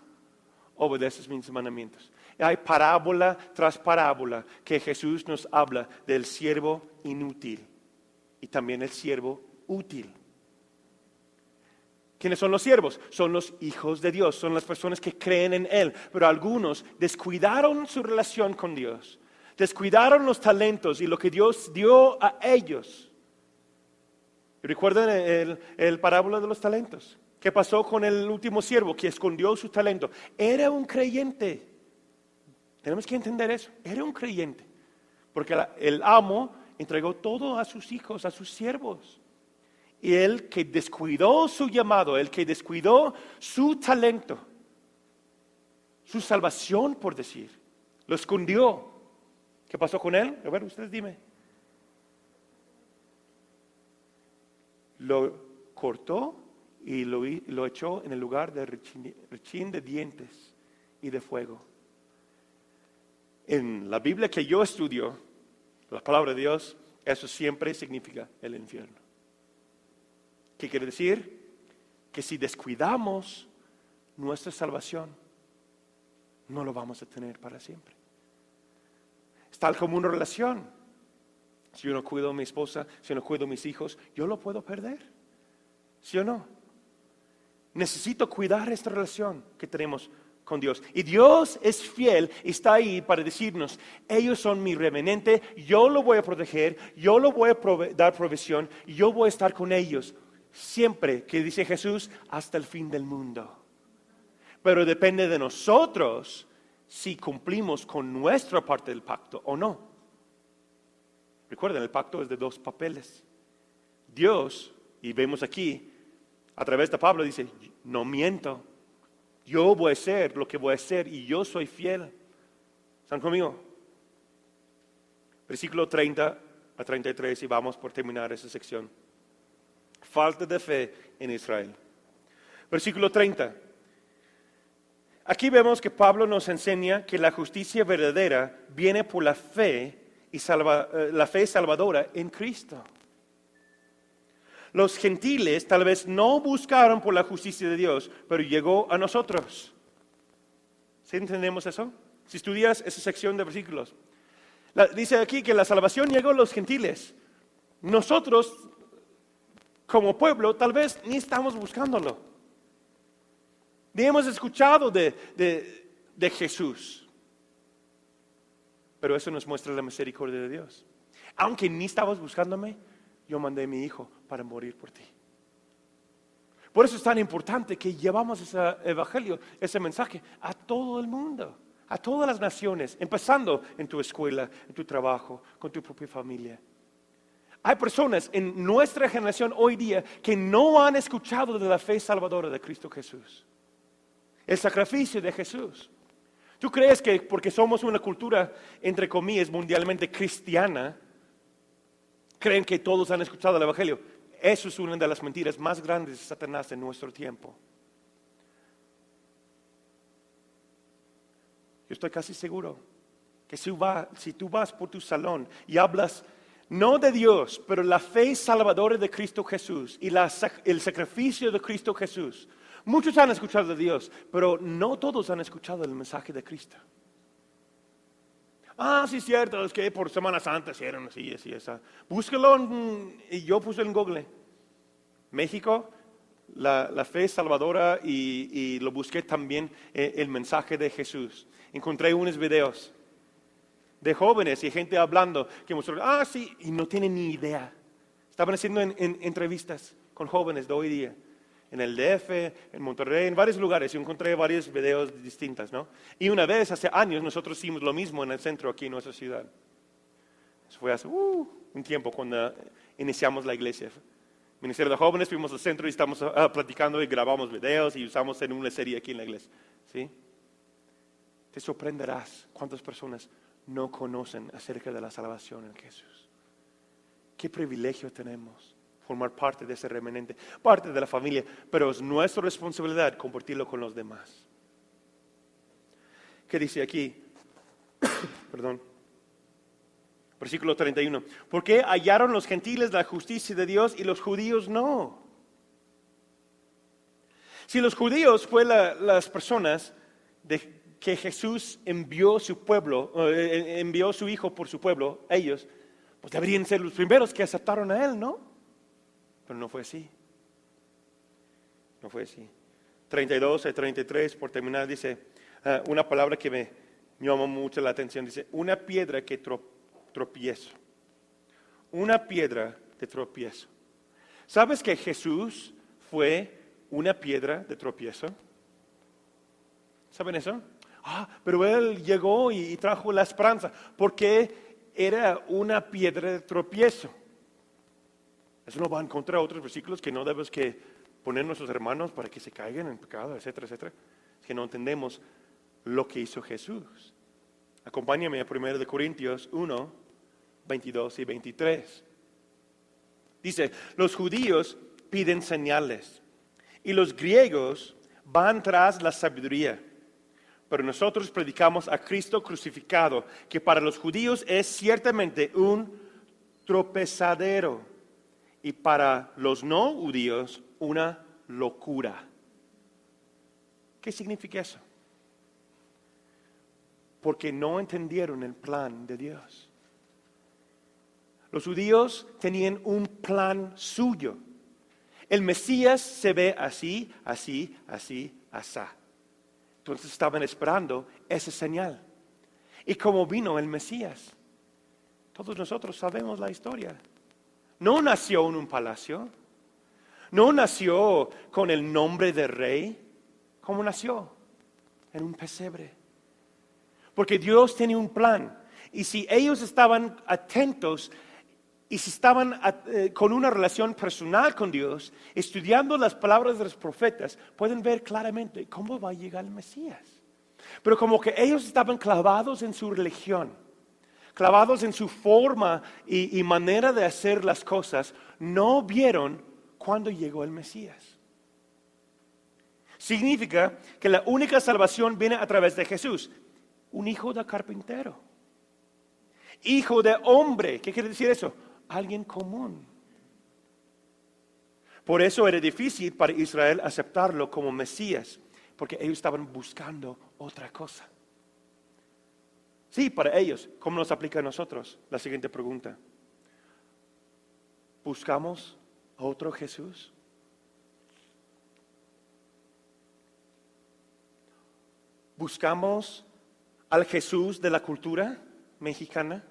obedeces mis mandamientos. Hay parábola tras parábola que Jesús nos habla del siervo inútil y también el siervo útil. ¿Quiénes son los siervos? Son los hijos de Dios, son las personas que creen en Él. Pero algunos descuidaron su relación con Dios, descuidaron los talentos y lo que Dios dio a ellos. ¿Recuerdan el parábola de los talentos? ¿Qué pasó con el último siervo que escondió su talento? Era un creyente. Tenemos que entender eso. Era un creyente. Porque el amo entregó todo a sus hijos, a sus siervos. Y el que descuidó su llamado, el que descuidó su talento, su salvación, por decir, lo escondió. ¿Qué pasó con él? A ver, ustedes dime. Lo cortó y lo echó en el lugar de rechín de dientes y de fuego. En la Biblia que yo estudio, la palabra de Dios, eso siempre significa el infierno. ¿Qué quiere decir? Que si descuidamos nuestra salvación, no lo vamos a tener para siempre. Es tal como una relación. Si yo no cuido a mi esposa, si yo no cuido a mis hijos, yo lo puedo perder. ¿Sí o no? Necesito cuidar esta relación que tenemos con Dios. Y Dios es fiel, está ahí para decirnos, ellos son mi remanente, yo lo voy a proteger, yo lo voy a dar provisión, y yo voy a estar con ellos. Siempre, que dice Jesús, hasta el fin del mundo. Pero depende de nosotros si cumplimos con nuestra parte del pacto o no. Recuerden, el pacto es de dos papeles. Dios, y vemos aquí, a través de Pablo dice, no miento. Yo voy a hacer lo que voy a hacer y yo soy fiel. ¿Están conmigo? Versículo 30 a 33 y vamos por terminar esa sección. Falta de fe en Israel. Versículo 30. Aquí vemos que Pablo nos enseña que la justicia verdadera viene por la fe y la fe salvadora en Cristo. Los gentiles tal vez no buscaron por la justicia de Dios, pero llegó a nosotros. ¿Sí entendemos eso? Si estudias esa sección de versículos. Dice aquí que la salvación llegó a los gentiles. Nosotros, como pueblo, tal vez ni estamos buscándolo. Ni hemos escuchado de Jesús. Pero eso nos muestra la misericordia de Dios. Aunque ni estabas buscándome, yo mandé a mi hijo para morir por ti. Por eso es tan importante que llevamos ese evangelio, ese mensaje a todo el mundo, a todas las naciones, empezando en tu escuela, en tu trabajo, con tu propia familia. Hay personas en nuestra generación hoy día que no han escuchado de la fe salvadora de Cristo Jesús. El sacrificio de Jesús. ¿Tú crees que porque somos una cultura, entre comillas, mundialmente cristiana, creen que todos han escuchado el evangelio? Eso es una de las mentiras más grandes de Satanás en nuestro tiempo. Yo estoy casi seguro que si tú vas por tu salón y hablas no de Dios, pero la fe salvadora de Cristo Jesús y el sacrificio de Cristo Jesús, muchos han escuchado de Dios, pero no todos han escuchado el mensaje de Cristo. Sí, es cierto, es que por Semana Santa hicieron así, así. Búsquelo, y yo puse en Google. México, la fe salvadora, y lo busqué también, el mensaje de Jesús. Encontré unos videos de jóvenes y gente hablando que mostraron, sí, y no tienen ni idea. Estaban haciendo entrevistas con jóvenes de hoy día. En el DF, en Monterrey, en varios lugares. Yo encontré varios videos distintos, ¿no? Y una vez, hace años, nosotros hicimos lo mismo en el centro aquí en nuestra ciudad. Eso fue hace un tiempo cuando iniciamos la iglesia. Ministerio de Jóvenes, fuimos al centro y estamos platicando y grabamos videos y usamos en una serie aquí en la iglesia. ¿Sí? Te sorprenderás cuántas personas no conocen acerca de la salvación en Jesús. Qué privilegio tenemos formar parte de ese remanente, parte de la familia, pero es nuestra responsabilidad compartirlo con los demás. ¿Qué dice aquí? Perdón. Versículo 31. ¿Por qué hallaron los gentiles la justicia de Dios y los judíos no? Si los judíos fue las personas que Jesús envió su pueblo, envió su hijo por su pueblo, ellos, pues deberían ser los primeros que aceptaron a él, ¿no? Pero no fue así. No fue así. 32 a 33, por terminar, dice una palabra que me llamó mucho la atención. Dice, una piedra que tropiezo. Una piedra de tropiezo. ¿Sabes que Jesús fue una piedra de tropiezo? ¿Saben eso? Pero Él llegó y trajo la esperanza. Porque era una piedra de tropiezo. Eso no va a encontrar otros versículos que no debes que poner a nuestros hermanos para que se caigan en pecado, etcétera, etcétera. Es que no entendemos lo que hizo Jesús. Acompáñame a 1 Corintios 1, 22 y 23. Dice, los judíos piden señales y los griegos van tras la sabiduría. Pero nosotros predicamos a Cristo crucificado, que para los judíos es ciertamente un tropezadero. Y para los no judíos, una locura. ¿Qué significa eso? Porque no entendieron el plan de Dios. Los judíos tenían un plan suyo. El Mesías se ve así, así, así, asá. Entonces estaban esperando esa señal. ¿Y cómo vino el Mesías? Todos nosotros sabemos la historia. No nació en un palacio. No nació con el nombre de rey. ¿Cómo nació? En un pesebre. Porque Dios tenía un plan. Y si ellos estaban atentos y si estaban con una relación personal con Dios, estudiando las palabras de los profetas, pueden ver claramente cómo va a llegar el Mesías. Pero como que ellos estaban clavados en su religión. clavados en su forma y manera de hacer las cosas, no vieron cuando llegó el Mesías. Significa que la única salvación viene a través de Jesús, un hijo de carpintero, hijo de hombre. ¿Qué quiere decir eso? Alguien común. Por eso era difícil para Israel aceptarlo como Mesías, porque ellos estaban buscando otra cosa. Sí, para ellos. ¿Cómo nos aplica a nosotros? La siguiente pregunta. ¿Buscamos otro Jesús? ¿Buscamos al Jesús de la cultura mexicana?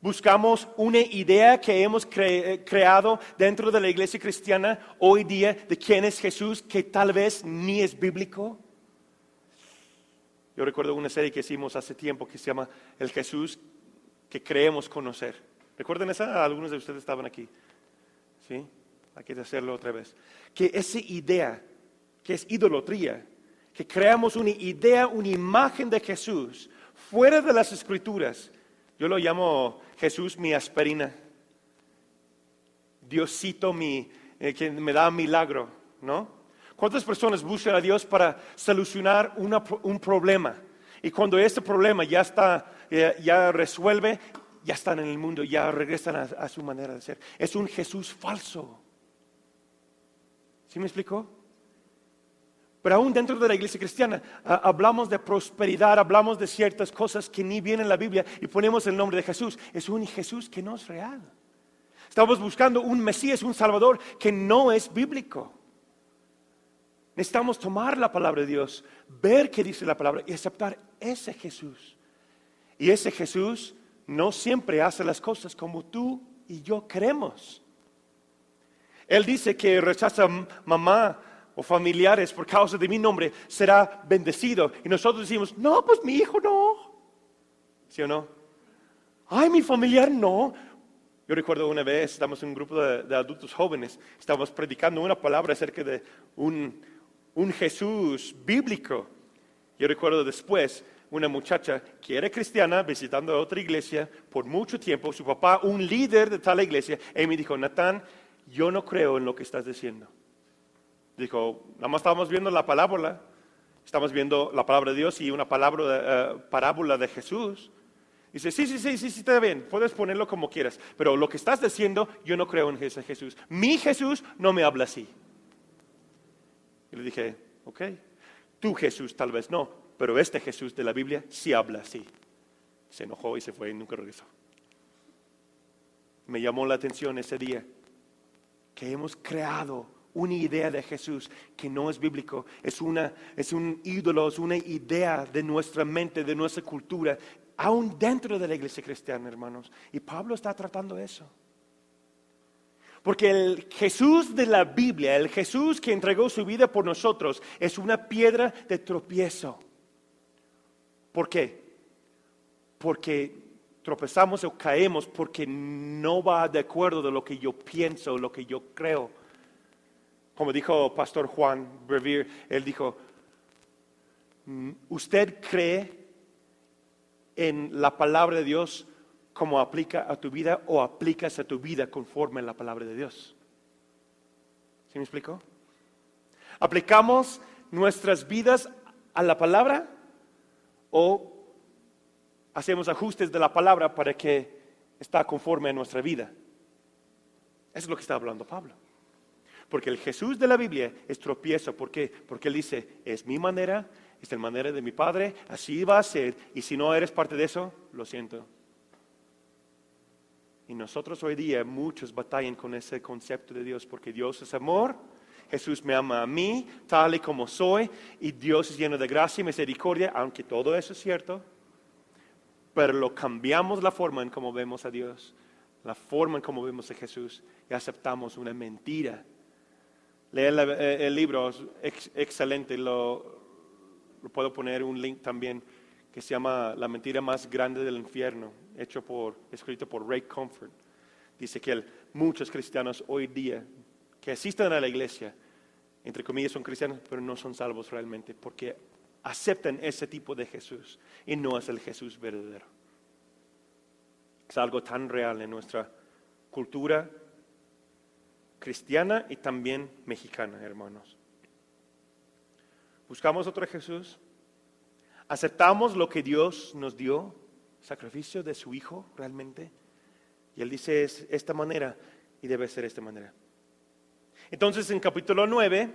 ¿Buscamos una idea que hemos creado dentro de la iglesia cristiana hoy día de quién es Jesús que tal vez ni es bíblico? Yo recuerdo una serie que hicimos hace tiempo que se llama El Jesús que creemos conocer. ¿Recuerdan esa? Algunos de ustedes estaban aquí. ¿Sí? Hay que hacerlo otra vez. Que esa idea, que es idolatría, que creamos una idea, una imagen de Jesús fuera de las Escrituras. Yo lo llamo Jesús mi aspirina. Diosito que me da milagro, ¿no? ¿Cuántas personas buscan a Dios para solucionar un problema? Y cuando este problema ya está, ya resuelve, ya están en el mundo, ya regresan a su manera de ser. Es un Jesús falso. ¿Sí me explicó? Pero aún dentro de la iglesia cristiana hablamos de prosperidad, hablamos de ciertas cosas que ni vienen en la Biblia y ponemos el nombre de Jesús. Es un Jesús que no es real. Estamos buscando un Mesías, un Salvador que no es bíblico. Necesitamos tomar la palabra de Dios, ver qué dice la palabra y aceptar ese Jesús. Y ese Jesús no siempre hace las cosas como tú y yo queremos. Él dice que rechaza mamá o familiares por causa de mi nombre, será bendecido. Y nosotros decimos, no, pues mi hijo no. ¿Sí o no? Ay, mi familiar no. Yo recuerdo una vez, estamos en un grupo de adultos jóvenes, estábamos predicando una palabra acerca de un Jesús bíblico. Yo recuerdo después, una muchacha que era cristiana visitando otra iglesia por mucho tiempo, su papá, un líder de tal iglesia, y me dijo, Natán, yo no creo en lo que estás diciendo. Dijo, nada más estábamos viendo la parábola, estamos viendo la palabra de Dios y una parábola de Jesús. Dice, sí, está bien, puedes ponerlo como quieras, pero lo que estás diciendo, yo no creo en ese Jesús. Mi Jesús no me habla así. Y le dije, ok, tu Jesús tal vez no, pero este Jesús de la Biblia sí habla así. Se enojó y se fue y nunca regresó. Me llamó la atención ese día que hemos creado una idea de Jesús que no es bíblico, es un ídolo, es una idea de nuestra mente, de nuestra cultura, aún dentro de la iglesia cristiana, hermanos. Y Pablo está tratando eso. Porque el Jesús de la Biblia, el Jesús que entregó su vida por nosotros, es una piedra de tropiezo. ¿Por qué? Porque tropezamos o caemos porque no va de acuerdo de lo que yo pienso, lo que yo creo. Como dijo Pastor Juan Brevier, él dijo, ¿usted cree en la palabra de Dios como aplica a tu vida o aplicas a tu vida conforme a la palabra de Dios? ¿Sí me explico? ¿Aplicamos nuestras vidas a la palabra o hacemos ajustes de la palabra para que está conforme a nuestra vida? Eso es lo que está hablando Pablo. Porque el Jesús de la Biblia es tropiezo. ¿Por qué? Porque él dice, es mi manera, es la manera de mi Padre, así va a ser. Y si no eres parte de eso, lo siento. Y nosotros hoy día, muchos batallan con ese concepto de Dios. Porque Dios es amor, Jesús me ama a mí, tal y como soy. Y Dios es lleno de gracia y misericordia, aunque todo eso es cierto. Pero lo cambiamos la forma en cómo vemos a Dios, la forma en cómo vemos a Jesús. Y aceptamos una mentira. Leer el libro es excelente, lo puedo poner un link también, que se llama La mentira más grande del infierno, escrito por Ray Comfort. Dice que muchos cristianos hoy día que asisten a la iglesia, entre comillas son cristianos, pero no son salvos realmente, porque aceptan ese tipo de Jesús y no es el Jesús verdadero. Es algo tan real en nuestra cultura cristiana y también mexicana, hermanos. Buscamos otro Jesús. Aceptamos lo que Dios nos dio, sacrificio de su Hijo realmente. Y Él dice es esta manera y debe ser esta manera. Entonces en capítulo 9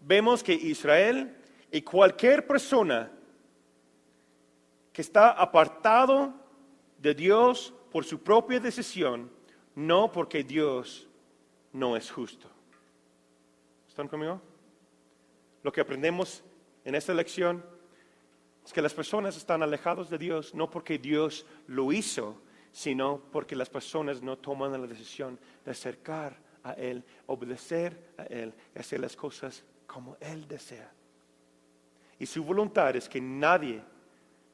vemos que Israel y cualquier persona que está apartado de Dios por su propia decisión, no porque Dios no es justo. ¿Están conmigo? Lo que aprendemos en esta lección es que las personas están alejadas de Dios no porque Dios lo hizo, sino porque las personas no toman la decisión de acercar a Él, obedecer a Él y hacer las cosas como Él desea. Y su voluntad es que nadie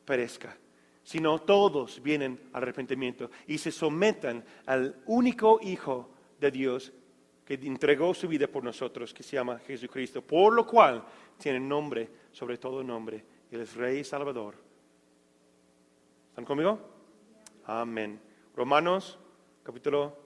perezca, sino todos vienen al arrepentimiento y se sometan al único Hijo de Dios que entregó su vida por nosotros, que se llama Jesucristo, por lo cual tiene nombre sobre todo nombre. Él es Rey y Salvador. ¿Están conmigo? Amén. Romanos, capítulo